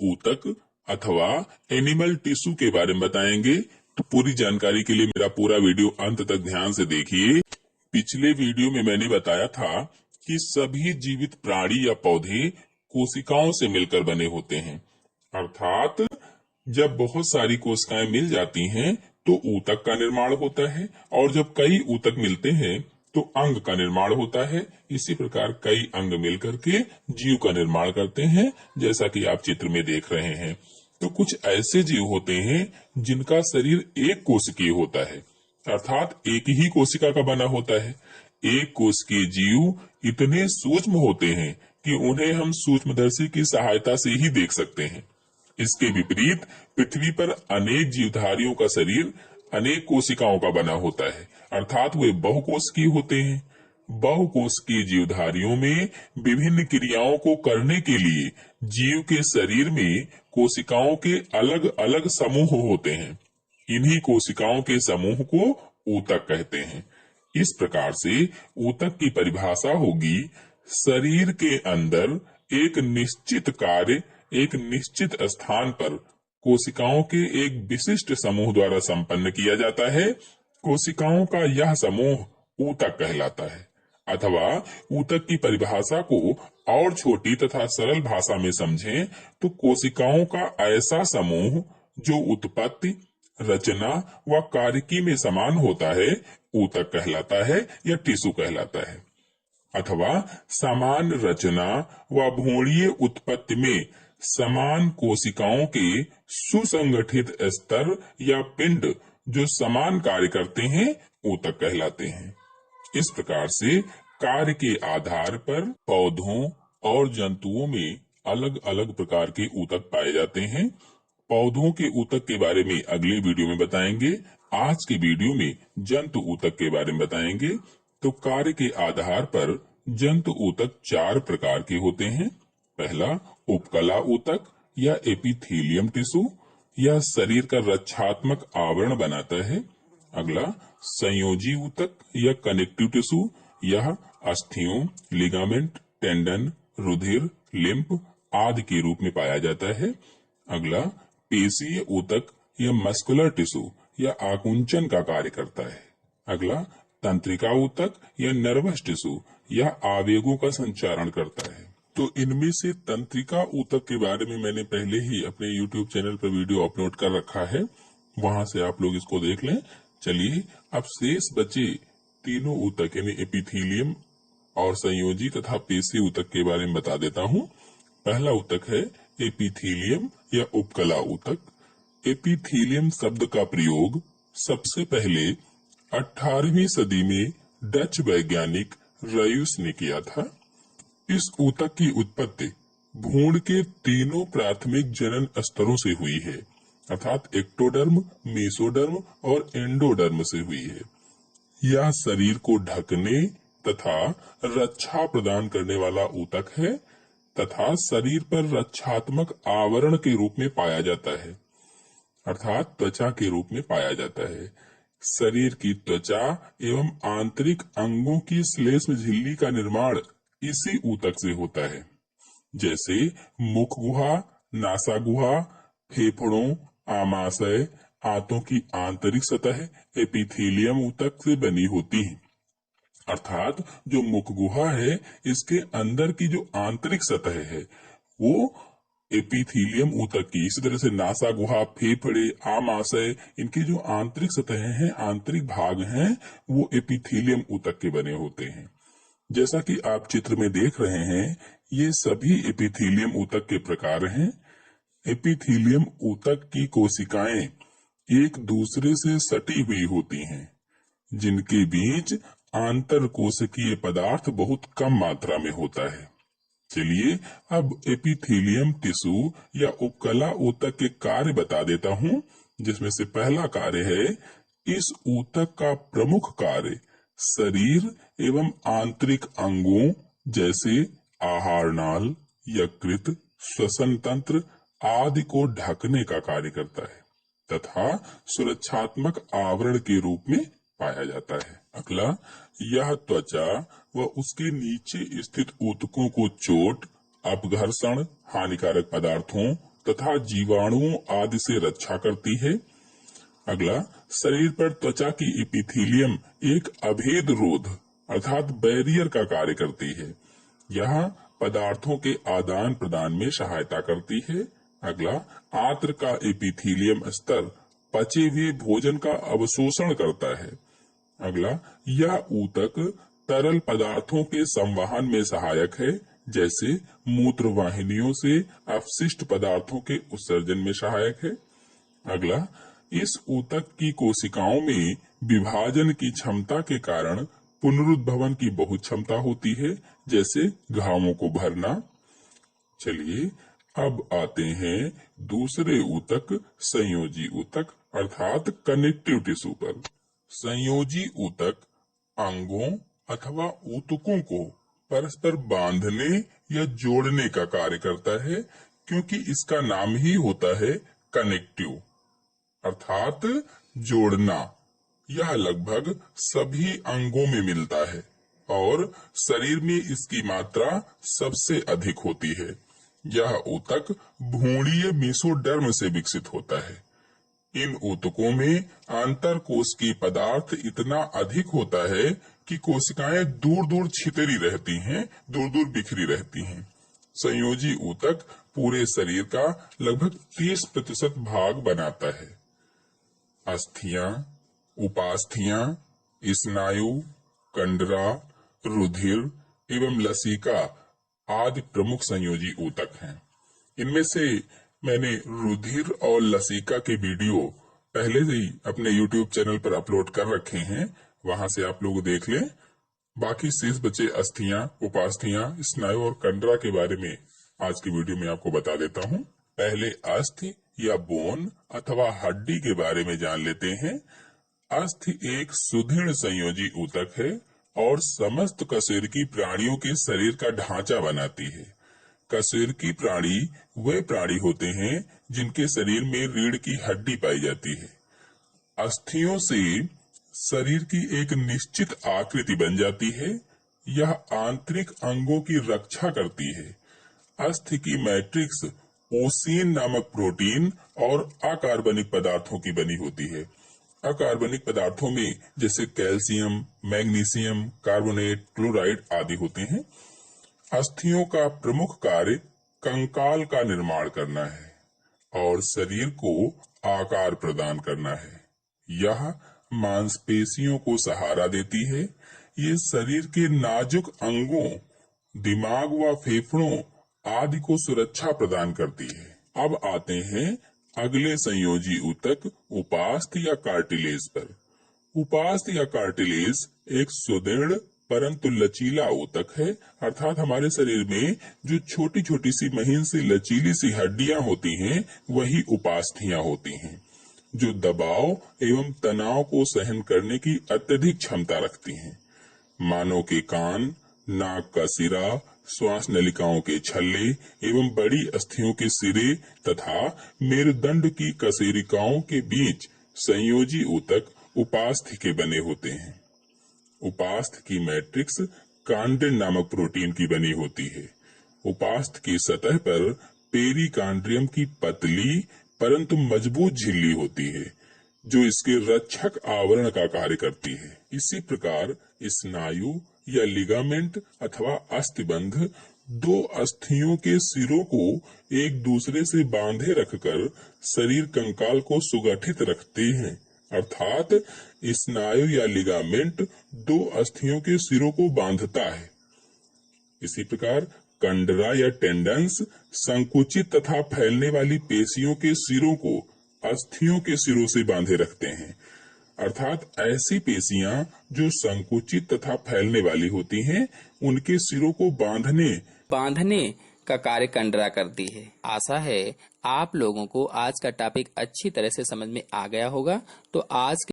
ऊतक अथवा animal tissue के बारे में बताएंगे। तो पूरी जानकारी के लिए मेरा पूरा वीडियो अंत तक ध्यान से देखिए। पिछले वीडियो में मैंने बताया था कि सभी जीवित प्राणी या पौधे कोशिकाओं से मिलकर बने होते हैं, अर्थात जब बहुत सारी कोशिकाएं मिल जाती हैं तो ऊतक का निर्माण होता है, और जब कई ऊतक मिलते हैं तो अंग का निर्माण होता है। इसी प्रकार कई अंग मिलकर के जीव का निर्माण करते हैं, जैसा कि आप चित्र में देख रहे हैं। तो कुछ ऐसे जीव होते हैं जिनका शरीर एक कोशिकीय होता है, अर्थात एक ही कोशिका का बना होता है। एक कोशिकीय जीव इतने सूक्ष्म होते हैं कि उन्हें हम सूक्ष्मदर्शी की सहायता से ही देख सकते हैं। इसके विपरीत पृथ्वी पर अनेक जीवधारियों का शरीर अनेक कोशिकाओं का बना होता है, अर्थात वे बहुकोशिकीय होते हैं। बहुकोशिकीय जीवधारियों में विभिन्न क्रियाओं को करने के लिए जीव के शरीर में कोशिकाओं के अलग अलग समूह होते हैं। इन्हीं कोशिकाओं के समूह को ऊतक कहते हैं। इस प्रकार से ऊतक की परिभाषा होगी, शरीर के अंदर एक निश्चित कार्य एक निश्चित स्थान पर कोशिकाओं के एक विशिष्ट समूह द्वारा संपन्न किया जाता है। कोशिकाओं का यह समूह ऊतक कहलाता है। अथवा ऊतक की परिभाषा को और छोटी तथा सरल भाषा में समझें तो कोशिकाओं का ऐसा समूह जो उत्पत्ति, रचना व कार्यकी में समान होता है ऊतक कहलाता है या टिश्यू कहलाता है। अथवा समान रचना व भ्रूणीय उत्पत्ति में समान कोशिकाओं के सुसंगठित स्तर या पिंड जो समान कार्य करते हैं ऊतक कहलाते हैं। इस प्रकार से कार्य के आधार पर पौधों और जंतुओं में अलग अलग प्रकार के ऊतक पाए जाते हैं। पौधों के ऊतक के बारे में अगले वीडियो में बताएंगे। आज के वीडियो में जंतु ऊतक के बारे में बताएंगे। तो कार्य के आधार पर जंतु ऊतक 4 प्रकार के होते हैं। पहला उपकला ऊतक या एपिथेलियम टिश्यू, यह शरीर का रक्षात्मक आवरण बनाता है। अगला संयोजी ऊतक या कनेक्टिव टिश्यू, यह अस्थियों, लिगामेंट, टेंडन, रुधिर, लिम्फ आदि के रूप में पाया जाता है। अगला पेशीय ऊतक या मस्कुलर टिश्यू, यह आकुंचन का कार्य करता है। अगला तंत्रिका ऊतक या नर्वस टिश्यू, यह आवेगों का संचारण करता है। तो इनमें से तंत्रिका ऊतक के बारे में मैंने पहले ही अपने YouTube चैनल पर वीडियो अपलोड कर रखा है, वहां से आप लोग इसको देख लें। चलिए अब शेष बचे तीनों ऊतक यानी एपिथेलियम और संयोजी तथा पेशी ऊतक के बारे में बता देता हूँ। पहला ऊतक है एपिथेलियम या उपकला ऊतक। एपिथेलियम शब्द का प्रयोग सबसे पहले 18वीं सदी में डच वैज्ञानिक रयूस ने किया था। इस ऊतक की उत्पत्ति भ्रूण के तीनों प्राथमिक जनन स्तरों से हुई है, अर्थात एक्टोडर्म, मेसोडर्म और एंडोडर्म से हुई है। यह शरीर को ढकने तथा रक्षा प्रदान करने वाला ऊतक है तथा शरीर पर रक्षात्मक आवरण के रूप में पाया जाता है, अर्थात त्वचा के रूप में पाया जाता है। शरीर की त्वचा एवं आंतरिक अंगों की श्लेष्म झिल्ली का निर्माण इसी ऊतक से होता है, जैसे मुख गुहा, नासा गुहा, फेफड़ों, आमाशय, आंतों की आंतरिक सतह एपिथेलियम ऊतक से बनी होती है। अर्थात जो मुख गुहा है, इसके अंदर की जो आंतरिक सतह है वो एपिथेलियम ऊतक की, इसी तरह से नासा गुहा, फेफड़े, आमाशय, इनकी जो आंतरिक सतहें हैं, आंतरिक भाग हैं, वो एपिथेलियम ऊतक के बने होते हैं। जैसा कि आप चित्र में देख रहे हैं, ये सभी एपिथेलियम ऊतक के प्रकार हैं। एपिथेलियम ऊतक की कोशिकाएं एक दूसरे से सटी हुई होती हैं, जिनके बीच आंतर कोशिकीय पदार्थ बहुत कम मात्रा में होता है। चलिए अब एपिथेलियम टिश्यू या उपकला ऊतक के कार्य बता देता हूँ, जिसमें से पहला कार्य है, इस ऊतक का प्रमुख कार्य शरीर एवं आंतरिक अंगों जैसे आहार नाल, यकृत, श्वसन तंत्र आदि को ढकने का कार्य करता है तथा सुरक्षात्मक आवरण के रूप में पाया जाता है। अगला, यह त्वचा व उसके नीचे स्थित ऊतकों को चोट, अपघर्षण, हानिकारक पदार्थों, तथा जीवाणुओं आदि से रक्षा करती है। अगला, शरीर पर त्वचा की एपिथेलियम एक अभेद रोध अर्थात बैरियर का कार्य करती है। यह पदार्थों के आदान प्रदान में सहायता करती है। अगला, आंत्र का एपिथेलियम स्तर पचे हुए भोजन का अवशोषण करता है। अगला, यह ऊतक तरल पदार्थों के संवहन में सहायक है, जैसे मूत्र वाहिनियों से अपशिष्ट पदार्थों के उत्सर्जन में सहायक है। अगला, इस ऊतक की कोशिकाओं में विभाजन की क्षमता के कारण पुनरुद्भवन की बहुत क्षमता होती है, जैसे घावों को भरना। चलिए अब आते हैं दूसरे ऊतक संयोजी ऊतक अर्थात कनेक्टिव टिश्यू पर। संयोजी ऊतक अंगों अथवा ऊतकों को परस्पर बांधने या जोड़ने का कार्य करता है, क्योंकि इसका नाम ही होता है कनेक्टिव अर्थात जोड़ना। यह लगभग सभी अंगों में मिलता है और शरीर में इसकी मात्रा सबसे अधिक होती है। यह ऊतक भ्रूणीय मेसोडर्म से विकसित होता है। इन ऊतकों में आंतर कोशिकीय पदार्थ इतना अधिक होता है कि कोशिकाएं दूर दूर छितरी रहती हैं, दूर दूर बिखरी रहती हैं। संयोजी ऊतक पूरे शरीर का लगभग 30% भाग बनाता है। अस्थियां, उपास्थियां, स्नायु, कंडरा, रुधिर एवं लसिका आदि प्रमुख संयोजी ऊतक हैं। इनमें से मैंने रुधिर और लसिका के वीडियो पहले से ही अपने YouTube चैनल पर अपलोड कर रखे हैं, वहां से आप लोग देख लें। बाकी शेष बचे अस्थियां, उपास्थियां, स्नायु और कंडरा के बारे में आज की वीडियो में आपको बता देता हूं। पहले अस्थि या बोन अथवा हड्डी के बारे में जान लेते हैं। अस्थि एक सुदृढ़ संयोजी ऊतक है और समस्त कशेरुकी प्राणियों के शरीर का ढांचा बनाती है। कशेरुकी प्राणी वे प्राणी होते हैं जिनके शरीर में रीढ़ की हड्डी पाई जाती है। अस्थियों से शरीर की एक निश्चित आकृति बन जाती है। यह आंतरिक अंगों की रक्षा करती है। अस्थि की मैट्रिक्स ओसीन नामक प्रोटीन और अकार्बनिक पदार्थों की बनी होती है। अकार्बनिक पदार्थों में जैसे कैल्शियम, मैग्नीशियम, कार्बोनेट, क्लोराइड आदि होते हैं। अस्थियों का प्रमुख कार्य कंकाल का निर्माण करना है और शरीर को आकार प्रदान करना है। यह मांसपेशियों को सहारा देती है। ये शरीर के नाजुक अंगों, दिमाग व फेफड़ों आदि को सुरक्षा प्रदान करती है। अब आते हैं अगले संयोजी ऊतक उपास्थ या कार्टिलेज पर। उपास्थ या कार्टिलेज एक सुदृढ़ परंतु लचीला ऊतक है, अर्थात हमारे शरीर में जो छोटी छोटी सी महीन सी लचीली सी हड्डियां होती हैं, वही उपास्थियां होती हैं, जो दबाव एवं तनाव को सहन करने की अत्यधिक क्षमता रखती हैं। मानव के कान, नाक का सिरा, श्वास नलिकाओं के छल्ले एवं बड़ी अस्थियों के सिरे तथा मेरुदंड की कशेरुकाओं के बीच संयोजी ऊतक उपास्थ के बने होते हैं। उपास्थ की मैट्रिक्स कांडिन नामक प्रोटीन की बनी होती है। उपास्थ की सतह पर पेरिकांड्रियम की पतली परंतु मजबूत झिल्ली होती है, जो इसके रक्षक आवरण का कार्य करती है। इसी प्रकार स्नायु या लिगामेंट अथवा अस्थिबंध दो अस्थियों के सिरों को एक दूसरे से बांधे रखकर शरीर कंकाल को सुगठित रखते हैं, अर्थात स्नायु या लिगामेंट दो अस्थियों के सिरों को बांधता है। इसी प्रकार कंडरा या टेंडन्स संकुचित तथा फैलने वाली पेशियों के सिरों को अस्थियों के सिरों से बांधे रखते हैं, अर्थात ऐसी पेशियां जो संकुचित तथा फैलने वाली होती हैं, उनके सिरों को बांधने का कार्य कंडरा करती है। आशा है आप लोगों को आज का टॉपिक अच्छी तरह से समझ में आ गया होगा। तो आज